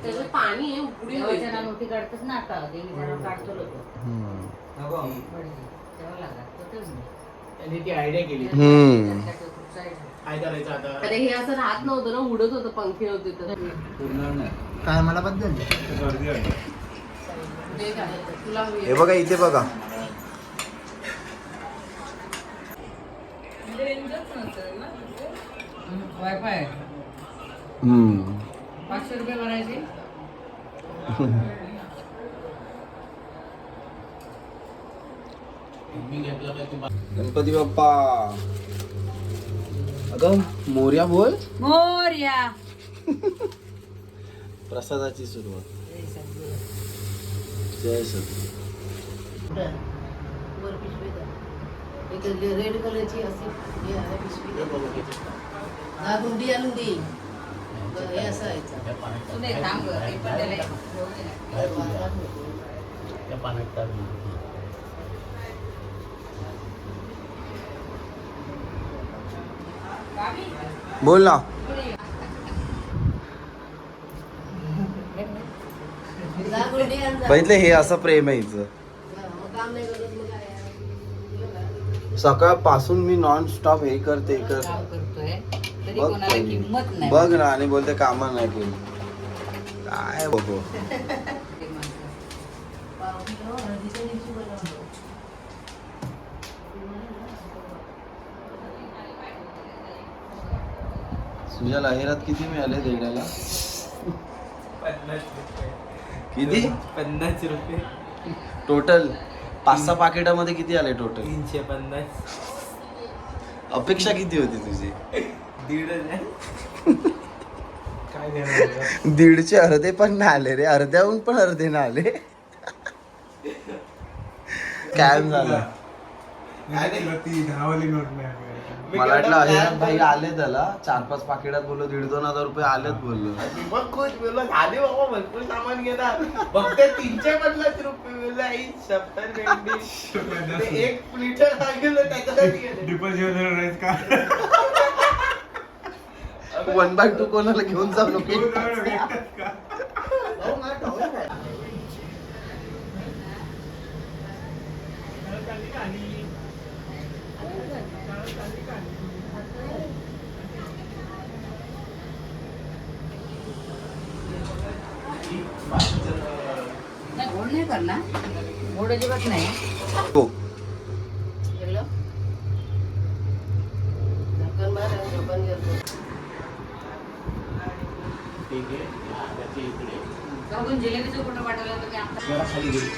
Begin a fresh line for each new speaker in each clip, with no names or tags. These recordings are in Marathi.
त्याचं पाणी आहे उकडी
देवीच्या मोठी काढतच ना आता देवीच्या काढतो लोक तेव्हा लागत
त्यांनी ती आयडिया केली काय करायचं आता.
अरे हे असं राहत नव्हतं ना, उडत होतं, पंखे होते तर
काय मला बद्दल
तुला
हे बघा इथे बघा
वायफाय 500 रुपये भरायचे.
गणपती बाप्पा. अगं मोर्या बोल.
मोरया.
प्रसादाची सुरुवात. जय सद्गुरू.
वर पिशवी द्या. रेड कलरची अशी हे आहे पिशवी. हा गुंडी आणून दे. हे असं यायचं.
सुने थांब ग, ते पण त्याला घेऊन दे ना.
त्या पाण्यात टाकली.
बोल ना.
जा गुंडी आण जा.
बघितलं हे असं प्रेम आहे हिचं.
मग काम नाही करत मग काय.
सकाळपासून मी नॉन स्टॉप हे कर ते कर.
काम करतोय तरी
बघ
कोणाला किंमत नाही.
बघ ना आणि बोलते कामा नाही केली. काय बघू
हळदीच्या दिवशी बनवतो.
तुझ्या लाहिरात किती मिळाले देण्याला? किती?
50 रुपये
टोटल 5-6 पाकिटामध्ये किती आले टोटल?
350.
अपेक्षा किती होती तुझी?
1.5 काय देणार.
1.5चे अर्धे पण नाही आले रे. अर्ध्याहून पण अर्धे नाही आले. काय झालं?
ती 10 वाली नोट नाही.
मला वाटलं अहिरात भाई आले त्याला 4-5 पाकिटात बोललो 1,500-2 हजार रुपये आलेत बोललो.
मग खुश बोललो झाले बाबा भरपूर सामान घेणार. फक्त 350 रुपये बोललो. आई सप्ताह भेंडी 1 लिटर सांगितलं त्याच्यासाठी डिपॉझिट का
1/2 कोणाला घेऊन जाऊ नको.
नाही गोड नाही करणार. गोड अजिबात नाही.
हो
केलं? झाकण मार आणि झाकण घेतो.
ठीक आहे त्याच्या इकडे
जाऊन जिलेबीचं कुठं पाठवलं होतं की आता
जरा खाली गेली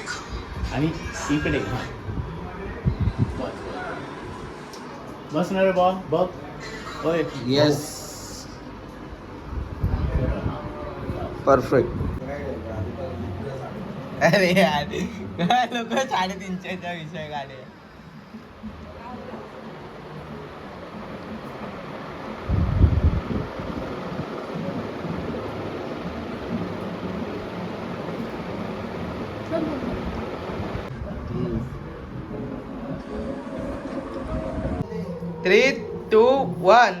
आणि इकडे हा बस बस ना रे बा बघ होय.
Yes perfect.
अरे यार लोक 350च्या विषय काढे.
Three, two, one.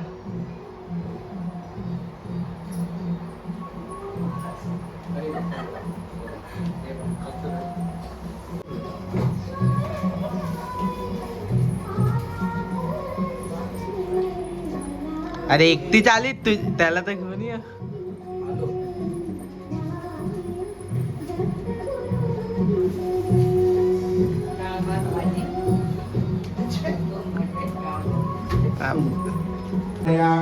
अरे एकटी चाली तू त्याला तर घेऊन ये.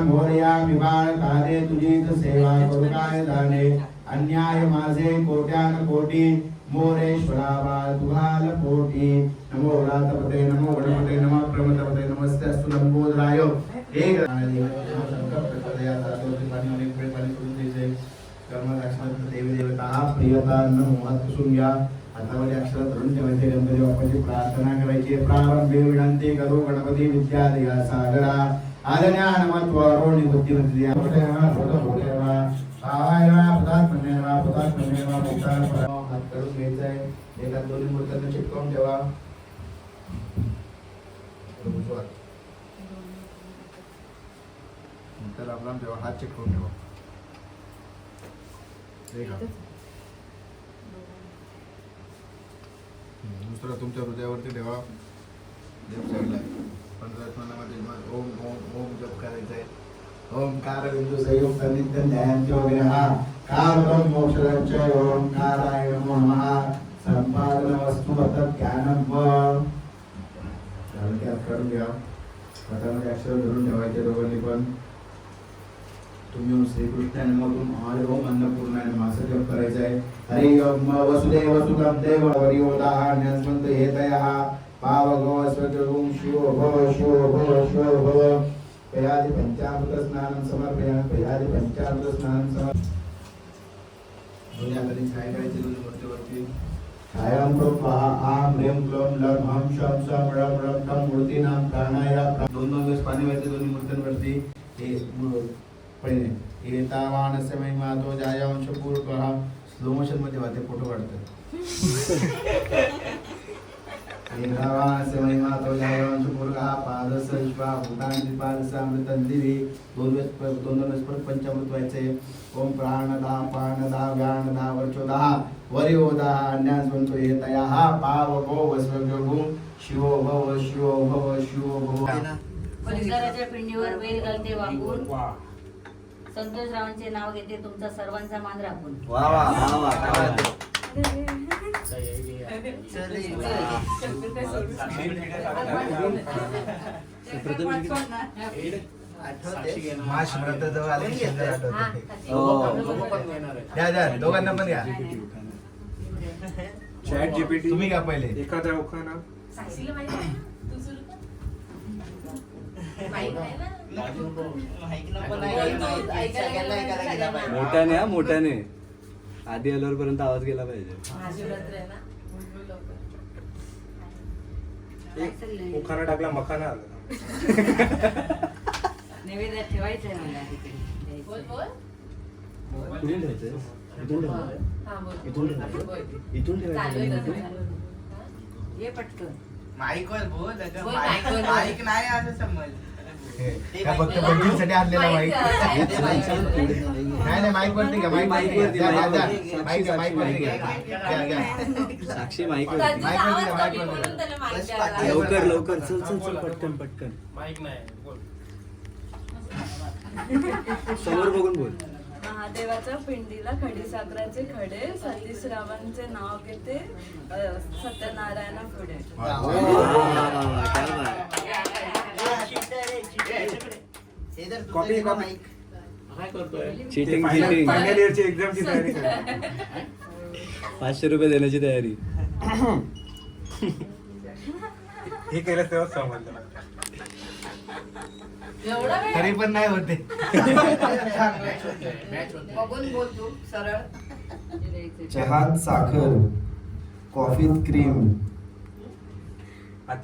मोरया विवाळ काले तुझीच सेवा करू काय जाणे. अन्याय माझे कोट्यान कोटी मोरेश्वरा बाळ तुघाल पोटी. नमो व्रातपते नमो गणपते नमो प्रमतपते नमस्ते अस्तु लंबोदराय. एक देवी देवता प्रियता नमो सुंग्या. हातामध्ये अक्षर धरून ठेवायचे. गणपती बाप्पाची प्रार्थना करायची. प्रारंभे विनंती करू गणपती विद्यालया सागरा. आदन्या नमत्वारोणी बुद्धिमती हात काढून घ्यायचा आहे. एका दोन्ही मूर्त्यांना चिटकवून ठेवा. नंतर आपला तेव्हा हात चिटकवून ठेवा. दुसरा तुमच्या हृदयावरती ठेवा. लेफ्ट साईडला पंचरत्नामध्ये ओम ओम ओम जप करायचा आहे. ओंकार बिंदू संयुक्त नित्य ध्यानचो विरहा कारकं मोक्षदंच ओंकाराय नमो नमः. संपादन वस्तु वत ज्ञानम झालं की हात काढून घ्या. हातामध्ये अक्षर धरून ठेवायचे दोघांनी पण. तुम्ही ओम श्रीकृष्णाय नमः हरे ओम अन्नपूर्णाय नमः असं जप करायचं आहे. हरि ओम वसुदेव सुतं देव वरियोदाः न्यासवंत हेतयः पावगो स्वगुं शिवो भव शिवो भव शिवो भव. पयादि पंचामृत स्नानं समर्पयामि. पयादि पंचामृत स्नानं समर्पयामि. दोन्ही हातांनी छाया करायची दोन्ही मूर्तीवरती. छायां स्वाहा आम ह्रीं क्लीं लम हम शम सम रम रम ठम मूर्तीनां प्राणाय. दोन दिवस पाणी व्हायचे दोन्ही मूर्त्यांवरती. हे पहिले एतावानस्य महिमा तो जायांश पूर्वः. स्लो मोशन मध्ये वाहते फोटो काढतात. एतावानस्य महिमा तो जायांश पूर्वः पादसश्वा भूतानि पादसामृतं दिवी. दोन दिवस परत पंचामृत व्हायचे. ओम प्राणदा पानदा व्यानदा वर्चोदा वरियोदा अन्यासवंतो हेतयः पावको वस्वगुं शिवो भव शिवो भव शिवो भव.
शंकराच्या पिंडीवर वेल घालते वाकून. संतोषरावांचे नाव घेते तुमचा सर्वांचा मान राखून.
वा वा वा वा काय
महाश्मृतजवळ आले की सुंदर आठवते. द्या द्या दोघांना पण घ्या.
चॅट जीपीटी
तुम्ही घ्या पहिले.
एखाद्या ओखाना
साक्षीला माहिती आहे? तू सुरू कर. माहित आहे ना?
मोठ्याने हा मोठ्याने आधी आल्यावर पर्यंत आवाज गेला पाहिजे.
महाशिवरात्र आहे ना? बोल लवकर.
ओखाना टाकला मखाना आला.
नैवेद्यात ठेवायचंय मला तिकडे.
बोल बोल.
कुठून ठेवायचंय? इथून ठेवायचंय?
हा बोल.
इथून ठेवायचंय?
बोल.
इथून
चालू आहे
ठेवायचं
तसं,
इथून?
चालू आहे.
ये पटकन.
माईकवर बोल.
बोल, माईकवर बोल.
माईक नाही असं समज.
का फक्त बहिणींसाठी आणलेला माईक? नाही नाही माईक वरती घ्या. माईक
माईक
वरती
वरती,
घ्या.
माईक
द्या,
वरती.
द्या. माईक घ्या, माईक वरती घ्या. घ्या, घ्या.
साक्षी माईक
त्यांचं
माईक
नावच
वरती घ्या, माईक
कमी
वरती
म्हणून त्याला माहिती
बस
आहे.
लवकर लवकर चल चल चल पटकन पटकन समोर बघून बोल.
महादेवाच्या पिंडीला खडीसाखराचे खडे सतीशरावांचे नाव घेते सत्यनारायणा पुढे.
वा, वा, वा, वा, क्या बात.
Copy copy
cheating
final
cheating.
इयरची एक्झामची तयारी करा.
500 रुपये देण्याची तयारी.
हे केलं तेव्हाच समजलं.
एवढा वेळ?
तरी पण नाही होते.
बघून बोल तू सरळ.
चहात साखर कॉफीत क्रीम.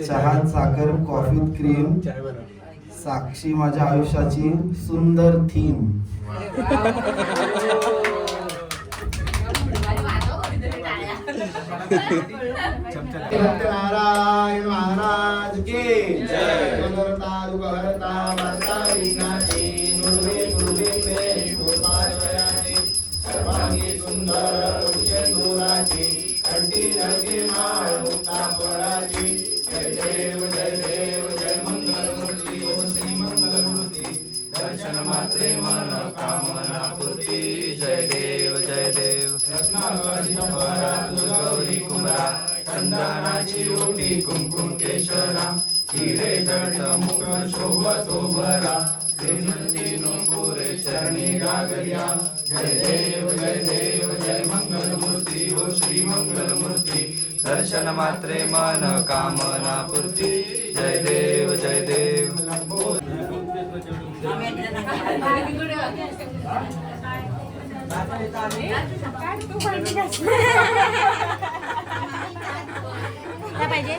चहात साखर कॉफीत क्रीम.
चाय बनव.
साक्षी माझ्या आयुष्याची सुंदर थीम. नारायण महाराज की जय. दुःखहर्ता वार्ता विघ्नाची नुर्वे नुर्वे मे गोपालयाची. सर्वांगी सुंदर उशेंदुराची कंठी धरती माळ मुक्तापराची. जय देव जय देव जय मंगलमूर्ती ओ श्री मंगलमूर्ती. दर्शन मात्रे मन कामना पूर्ती. जय देव जय देव. रत्नाकरी चंपरा गौरी कुमरा चंदनाची ओटी कुंकुम केशरा. हिरे जडित मुख शोभतो भरा. श्रीनंदीनो पुरे चरणी गागरिया. जय देव जय मंगलमूर्ती ओ श्री मंगलमूर्ती. दर्शन मात्रे मन कामना पूर्ती. जय देव जय देव.
पाहिजे